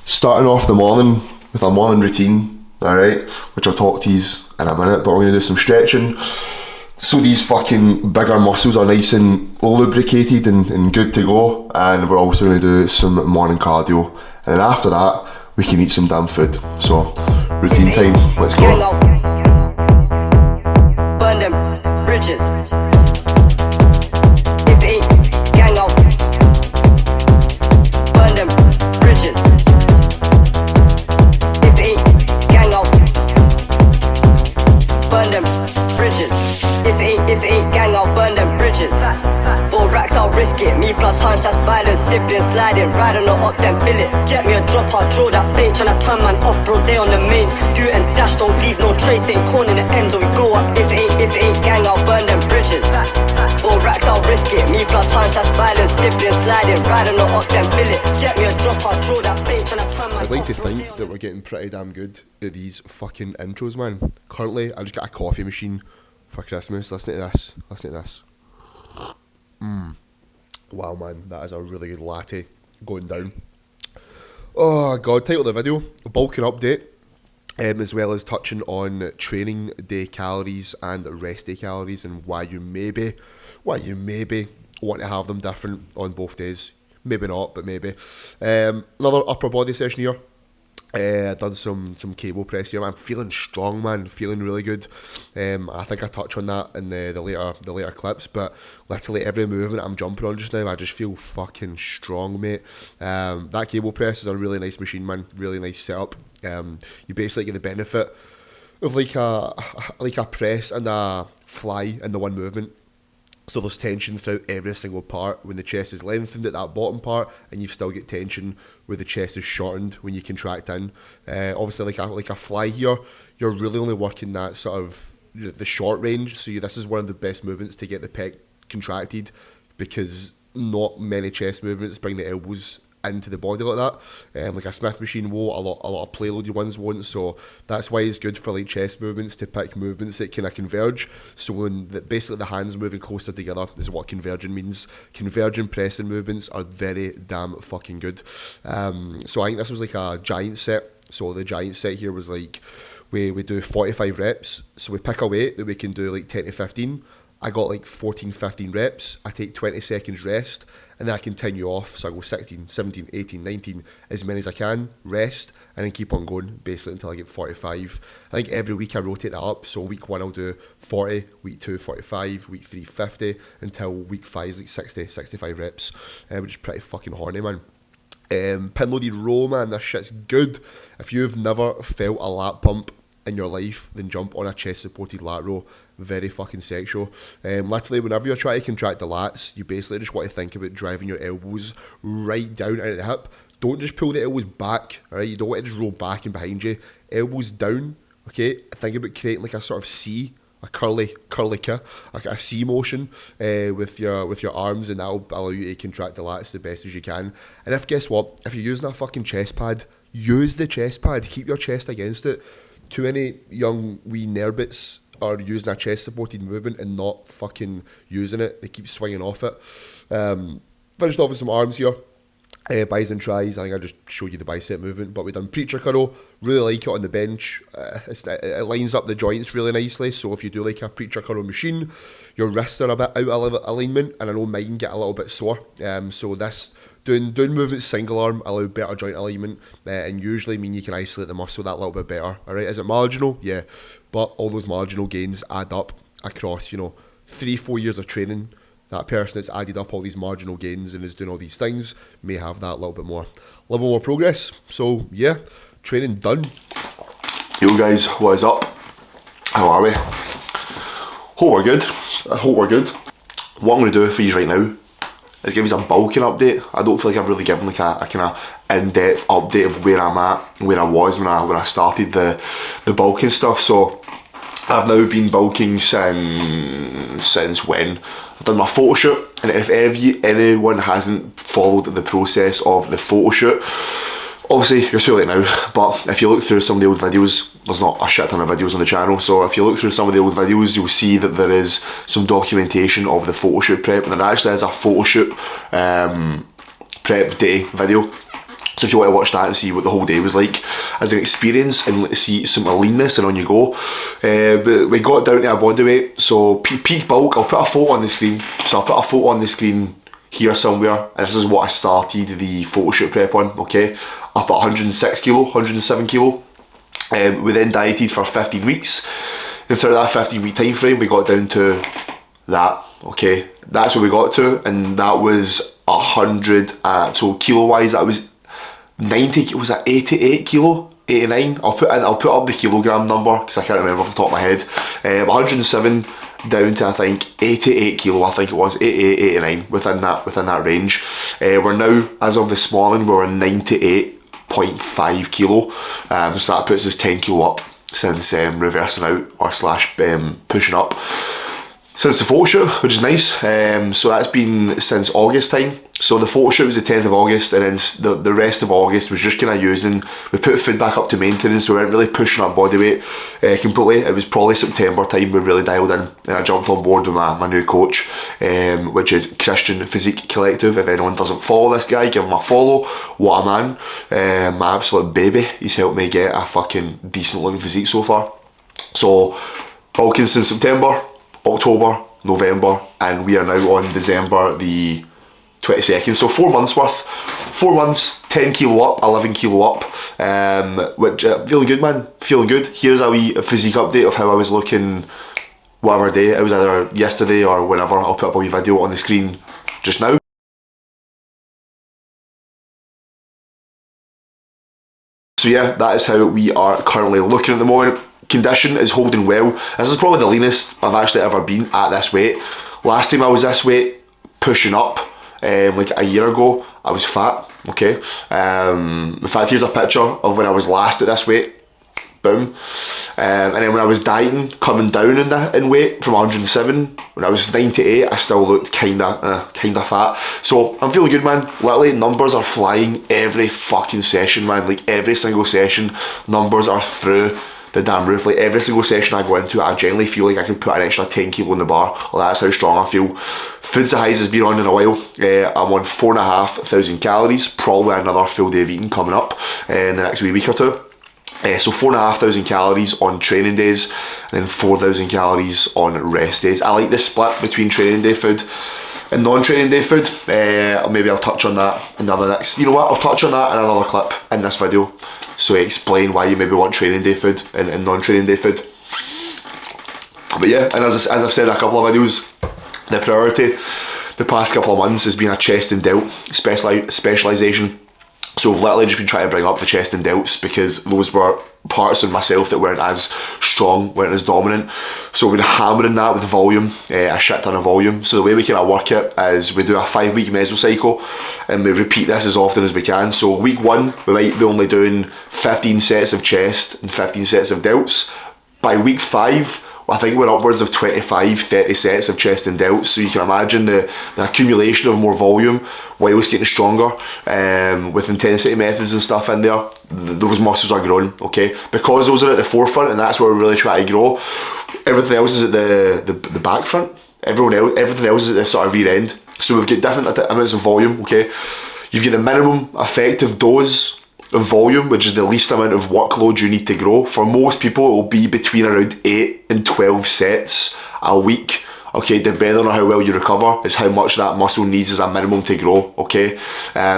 Starting off the morning with a morning routine, alright, which I'll talk to you in a minute, but we're going to do some stretching so these fucking bigger muscles are nice and lubricated and good to go, and we're also going to do some morning cardio, and then after that we can eat some damn food. So routine time, let's go. Burn them bridges. If it ain't gang up, burn them bridges. If it ain't gang up, burn them bridges. If it ain't gang, I'll burn them bridges. 4 racks, I'll risk it. Me plus hunch, that's violence. Sibling sliding, riding or up, then bill it. Get me a drop, I'll draw that bait. Tryna turn man off, bro, they on the mains. Do it and dash, don't leave no trace. Ain't corn in the ends, or we go up. If it ain't gang, I'll burn them bridges. 4 racks, I'll risk it. Me plus hunch, that's violence. Sibling sliding, riding or up, then bill it. Get me a drop, I'll draw that bait. Tryna turn man off. I'd like to think that we're getting pretty damn good at these fucking intros, man. Currently, I just got a coffee machine for Christmas. Listen to this. Wow, man, that is a really good latte going down. Oh god, title of the video, bulking update, as well as touching on training day calories and rest day calories and why you maybe want to have them different on both days. Maybe not, but maybe. Another upper body session here. Done some cable press here. I'm feeling strong, man. Feeling really good. I think I touch on that in the later clips, but literally every movement I'm jumping on just now, I just feel fucking strong, mate. That cable press is a really nice machine, man. Really nice setup. You basically get the benefit of like a press and a fly in the one movement. So there's tension throughout every single part when the chest is lengthened at that bottom part, and you still get tension where the chest is shortened when you contract in. Obviously, like a fly here, you're really only working that sort of the short range. So this is one of the best movements to get the pec contracted, because not many chest movements bring the elbows into the body like that. Like a Smith machine won't, a lot of playloaded ones won't, so that's why it's good for like chest movements to pick movements that kind of converge. So when basically the hands moving closer together is what converging means. Converging pressing movements are very damn fucking good. So I think this was like a giant set. So the giant set here was like we do 45 reps, so we pick a weight that we can do like 10 to 15. I got like 14, 15 reps, I take 20 seconds rest, and then I continue off, so I go 16, 17, 18, 19, as many as I can, rest, and then keep on going, basically until I get 45. I think every week I rotate that up, so week 1 I'll do 40, week 2 45, week 3 50, until week 5 is like 60, 65 reps, which is pretty fucking horny, man. Pin loaded row, man, this shit's good. If you've never felt a lat pump in your life, then jump on a chest supported lat row. Very fucking sexual. Literally, whenever you're trying to contract the lats, you basically just want to think about driving your elbows right down out of the hip. Don't just pull the elbows back, alright? You don't want to just roll back and behind you. Elbows down, okay? Think about creating like a sort of C, a curly like a C motion with your arms, and that'll allow you to contract the lats the best as you can. And guess what? If you're using a fucking chest pad, use the chest pad. Keep your chest against it. Too many young wee nerbits are using a chest supported movement and not fucking using it. They keep swinging off it. Finished off with some arms here. Bis and tries. I think I just showed you the bicep movement, but we've done preacher curl. Really like it on the bench. It lines up the joints really nicely, so if you do like a preacher curl machine, your wrists are a bit out of alignment, and I know mine get a little bit sore. So this doing movements single arm allow better joint alignment, and usually mean you can isolate the muscle that little bit better. Alright, is it marginal? Yeah, but all those marginal gains add up across 3-4 years of training. That person that's added up all these marginal gains and is doing all these things may have that little bit more progress. So yeah, training done. Yo guys, what is up? How are we? Hope we're good. I hope we're good. What I'm going to do for you right now is give you a bulking update. I don't feel like I've really given like a kind of in-depth update of where I'm at, where I was when I started the bulking stuff. So I've now been bulking since when? I've done my photo shoot, and if anyone hasn't followed the process of the photo shoot, obviously you're too late now, but if you look through some of the old videos, there's not a shit ton of videos on the channel, so if you look through some of the old videos, you'll see that there is some documentation of the photo shoot prep, and there actually is a photo shoot prep day video So if you want to watch that and see what the whole day was like as an experience and see some leanness and on you go. But we got down to a body weight, so peak bulk, I'll put a photo on the screen. So I'll put a photo on the screen here somewhere, and this is what I started the photo shoot prep on, okay? Up at 106 kilo, 107 kilo. We then dieted for 15 weeks. And throughout that 15 week time frame, we got down to that, okay? That's where we got to, and that was 100, so kilo wise, that was 90, was that 88 kilo? 89? I'll put up the kilogram number because I can't remember off the top of my head. 107 down to I think 88 kilo, I think it was 88, 89, within that range. We're now, as of this morning, we're 98.5 kilo. So that puts us 10 kilo up since reversing out or slash pushing up since the photo shoot, which is nice. So that's been since August time. So the photo shoot was the 10th of August, and then the rest of August was just kind of using, we put food back up to maintenance, so we weren't really pushing up body weight completely. It was probably September time we really dialed in, and I jumped on board with my new coach, which is Christian Physique Collective. If anyone doesn't follow this guy, give him a follow. What a man. My absolute baby. He's helped me get a fucking decent looking physique so far. So bulking since September, October, November, and we are now on December the 22nd, so 4 months worth. 4 months, 10 kilo up, 11 kilo up, which feeling good, man, feeling good. Here's a wee physique update of how I was looking whatever day, it was either yesterday or whenever. I'll put up a wee video on the screen just now. So yeah, that is how we are currently looking at the moment. Condition is holding well. This is probably the leanest I've actually ever been at this weight. Last time I was this weight, pushing up, like a year ago, I was fat, okay? In fact, here's a picture of when I was last at this weight. Boom. And then when I was dieting, coming down in weight from 107, when I was 98, I still looked kinda fat. So I'm feeling good, man. Literally, numbers are flying every fucking session, man. Like every single session, numbers are through the damn roof. Like every single session I go into, I genuinely feel like I could put an extra 10 kilo in the bar. Like, that's how strong I feel. Food's the highest has been on in a while. I'm on 4,500 calories, probably another full day of eating coming up in the next week or two. So 4,500 calories on training days, and then 4,000 calories on rest days. I like the split between training day food and non-training day food. Maybe I'll touch on that in the next, you know what, I'll touch on that in another clip in this video. So I explain why you maybe want training day food and non-training day food. But yeah, and as I've said in a couple of videos, the priority the past couple of months has been a chest and delt specialisation. So I've literally just been trying to bring up the chest and delts because those were parts of myself that weren't as strong, weren't as dominant. So we've been hammering that with volume, a shit ton of volume. So the way we kind of work it is we do a 5-week mesocycle and we repeat this as often as we can. So week 1, we might be only doing 15 sets of chest and 15 sets of delts. By week 5, I think we're upwards of 25, 30 sets of chest and delts, so you can imagine the accumulation of more volume whilst getting stronger, with intensity methods and stuff in there. Those muscles are growing, okay? Because those are at the forefront and that's where we really try to grow. Everything else is at the back front. Everything else is at the sort of rear end. So we've got different amounts of volume, okay? You've got the minimum effective dose of volume, which is the least amount of workload you need to grow. For most people, it will be between around 8 and 12 sets a week, okay, depending on how well you recover, is how much that muscle needs as a minimum to grow, okay?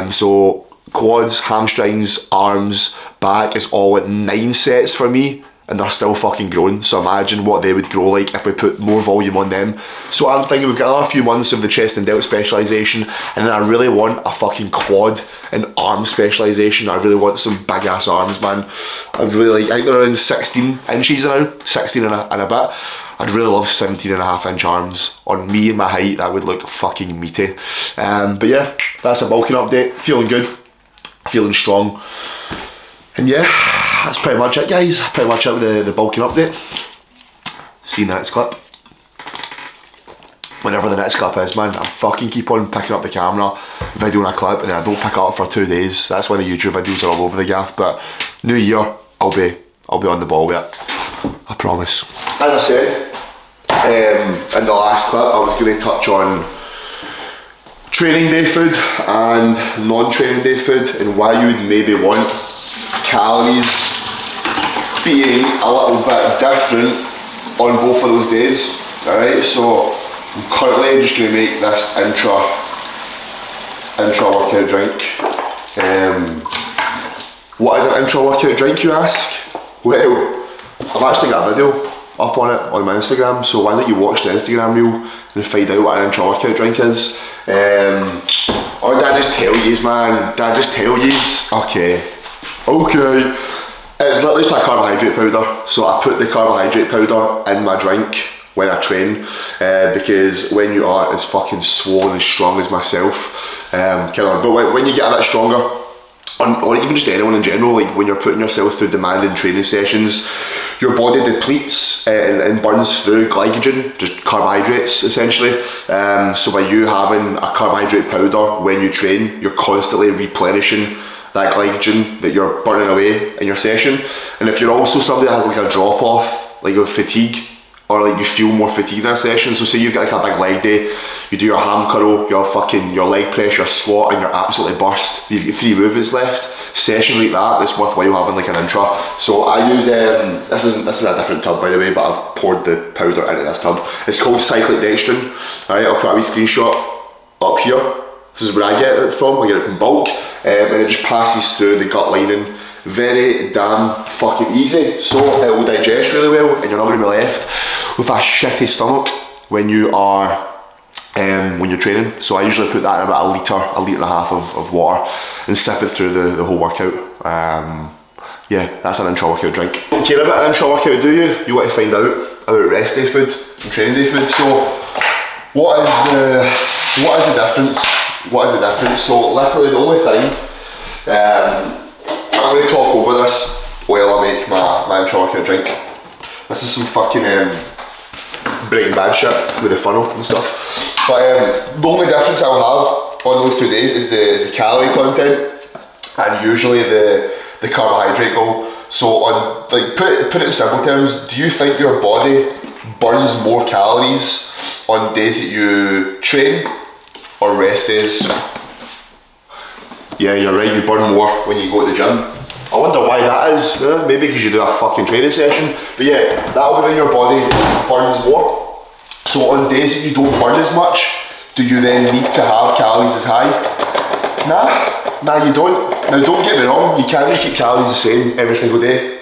So quads, hamstrings, arms, back is all at 9 sets for me, and they're still fucking growing. So imagine what they would grow like if we put more volume on them. So I'm thinking we've got another few months of the chest and delt specialisation, and then I really want a fucking quad and arm specialisation. I really want some big ass arms, man. I'd really like, I think they're around 16 inches now, 16 and a bit. I'd really love 17.5-inch arms. On me and my height, that would look fucking meaty. But yeah, that's a bulking update. Feeling good, feeling strong. And yeah, that's pretty much it, guys. Pretty much it with the bulking update. See you in the next clip. Whenever the next clip is, man, I fucking keep on picking up the camera, videoing a clip, and then I don't pick it up for 2 days. That's why the YouTube videos are all over the gaff. But new year, I'll be on the ball with it. I promise. As I said, in the last clip, I was going to touch on training day food and non-training day food, and why you would maybe want calories being a little bit different on both of those days. Alright, so I'm currently just going to make this intra workout drink. What is an intra workout drink, you ask? Well, I've actually got a video up on it on my Instagram, so why don't you watch the Instagram reel and find out what an intra workout drink is. Or did I just tell yous, man? Did I just tell yous? Okay. It's literally just a carbohydrate powder, so I put the carbohydrate powder in my drink when I train, because when you are as fucking swole and strong as myself, but when you get a bit stronger, or even just anyone in general, like when you're putting yourself through demanding training sessions, your body depletes and burns through glycogen, just carbohydrates essentially. So by you having a carbohydrate powder when you train, you're constantly replenishing that glycogen that you're burning away in your session. And if you're also somebody that has like a drop off, like with fatigue, or like you feel more fatigued in a session, so say you've got like a big leg day, you do your ham curl, your leg press, your squat, and you're absolutely burst, you've got 3 movements left, sessions like that, it's worthwhile having like an intra. So I use, this is a different tub by the way, but I've poured the powder into this tub. It's called cyclic dextrin. Alright, I'll put a wee screenshot up here. This is where I get it from. I get it from bulk, and it just passes through the gut lining very damn fucking easy, so it will digest really well, and you're not going to be left with a shitty stomach when you are when you're training. So I usually put that in about a litre and a half of water and sip it through the whole workout. Yeah, that's an intra workout drink. You don't care about an intra workout, do you? You want to find out about rest day food and training day food. So what is the difference? What is the difference? So literally the only thing, I'm going to talk over this while I make my intra workout drink. This is some fucking Breaking Bad shit with the funnel and stuff. But the only difference I'll have on those 2 days is the calorie content, and usually the carbohydrate goal. So on, like, put it in simple terms, do you think your body burns more calories on days that you train or rest days? Yeah, you're right, you burn more when you go to the gym. I wonder why that is. Maybe because you do a fucking training session. But yeah, that'll be when your body burns more. So on days that you don't burn as much, do you then need to have calories as high? Nah, you don't. Now don't get me wrong, you can't keep calories the same every single day.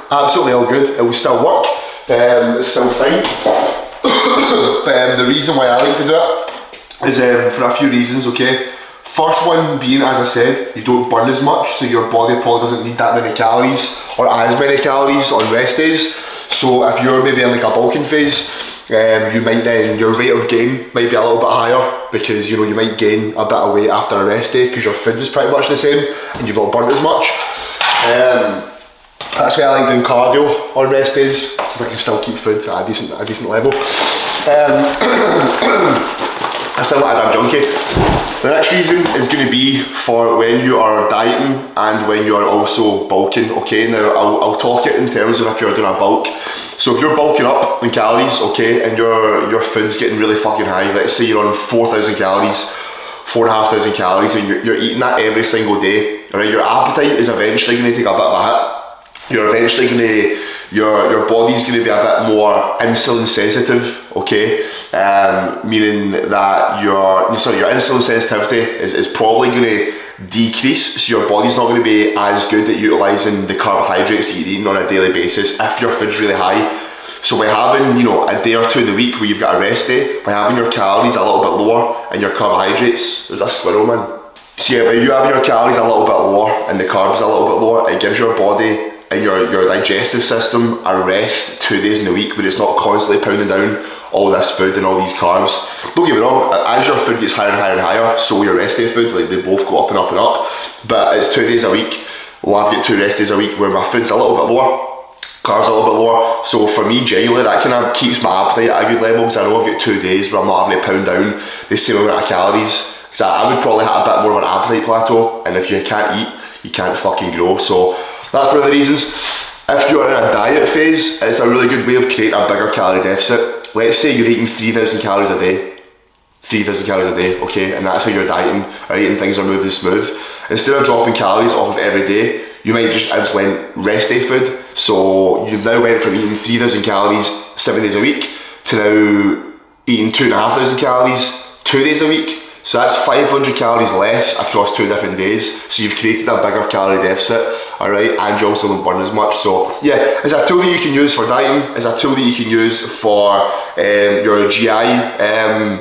Absolutely all good, it will still work. It's still fine. But the reason why I like to do it is for a few reasons, okay? First one being, as I said, you don't burn as much, so your body probably doesn't need that many calories or as many calories on rest days. So if you're maybe in like a bulking phase, you might then, your rate of gain might be a little bit higher, because you might gain a bit of weight after a rest day because your food is pretty much the same and you've not burnt as much. That's why I like doing cardio on rest days, because I can still keep food at a decent level. I sound like a damn junkie. The next reason is going to be for when you are dieting and when you are also bulking, okay? Now, I'll talk it in terms of if you're doing a bulk. So if you're bulking up in calories, okay, and your food's getting really fucking high, let's say you're on 4,000 calories, 4,500 calories, and you're eating that every single day, right? Your appetite is eventually going to take a bit of a hit. You're eventually going to, your body's going to be a bit more insulin sensitive, okay? Meaning that your insulin sensitivity is probably going to decrease, so your body's not going to be as good at utilising the carbohydrates that you're eating on a daily basis if your food's really high. So by having, a day or two in the week where you've got a rest day, by having your calories a little bit lower and your carbohydrates, there's a squirrel, man. So yeah, by you having your calories a little bit lower and the carbs a little bit lower, it gives your body and your digestive system a rest 2 days in the week where it's not constantly pounding down all this food and all these carbs. Don't get me wrong, as your food gets higher and higher and higher, so your rest day food, like they both go up and up and up. But it's 2 days a week. Well, I've got 2 rest days a week where my food's a little bit lower, carbs a little bit lower. So for me, genuinely, that kind of keeps my appetite at a good level, because I know I've got 2 days where I'm not having to pound down the same amount of calories. Because I would probably hit a bit more of an appetite plateau, and if you can't eat, you can't fucking grow. So that's one of the reasons. If you're in a diet phase, it's a really good way of creating a bigger calorie deficit. Let's say you're eating 3,000 calories a day. 3,000 calories a day, okay, and that's how you're dieting, right, and things are moving smooth. Instead of dropping calories off of every day, you might just implement rest day food. So you've now went from eating 3,000 calories 7 days a week to now eating 2,500 calories 2 days a week. So that's 500 calories less across 2 different days. So you've created a bigger calorie deficit, all right, and you also don't burn as much. So yeah, it's a tool that you can use for dieting. It's a tool that you can use for your GI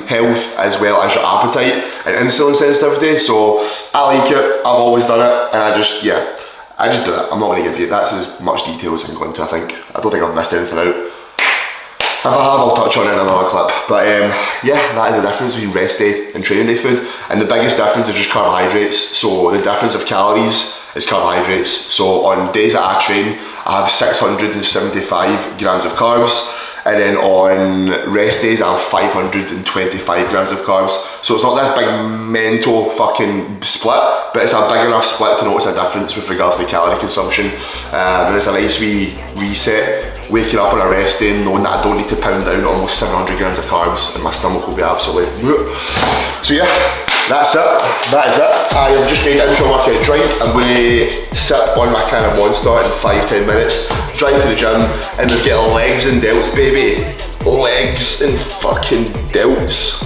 health, as well as your appetite and insulin sensitivity. So I like it, I've always done it, and I just do it. I'm not going to give you, that's as much detail as I can go into, I think. I don't think I've missed anything out. If I have, I'll touch on it in another clip. But yeah, that is the difference between rest day and training day food. And the biggest difference is just carbohydrates. So the difference of calories is carbohydrates. So on days that I train, I have 675 grams of carbs. And then on rest days, I have 525 grams of carbs. So it's not this big mental fucking split, but it's a big enough split to notice a difference with regards to calorie consumption. And it's a nice wee reset. Waking up on a rest day knowing that I don't need to pound down almost 700 grams of carbs and my stomach will be absolutely... So yeah, that's it. That is it. I have just made intro workout drink. I'm going to sit on my can of Monster in 5-10 minutes, drive to the gym, and we'll get legs and delts, baby. Legs and fucking delts.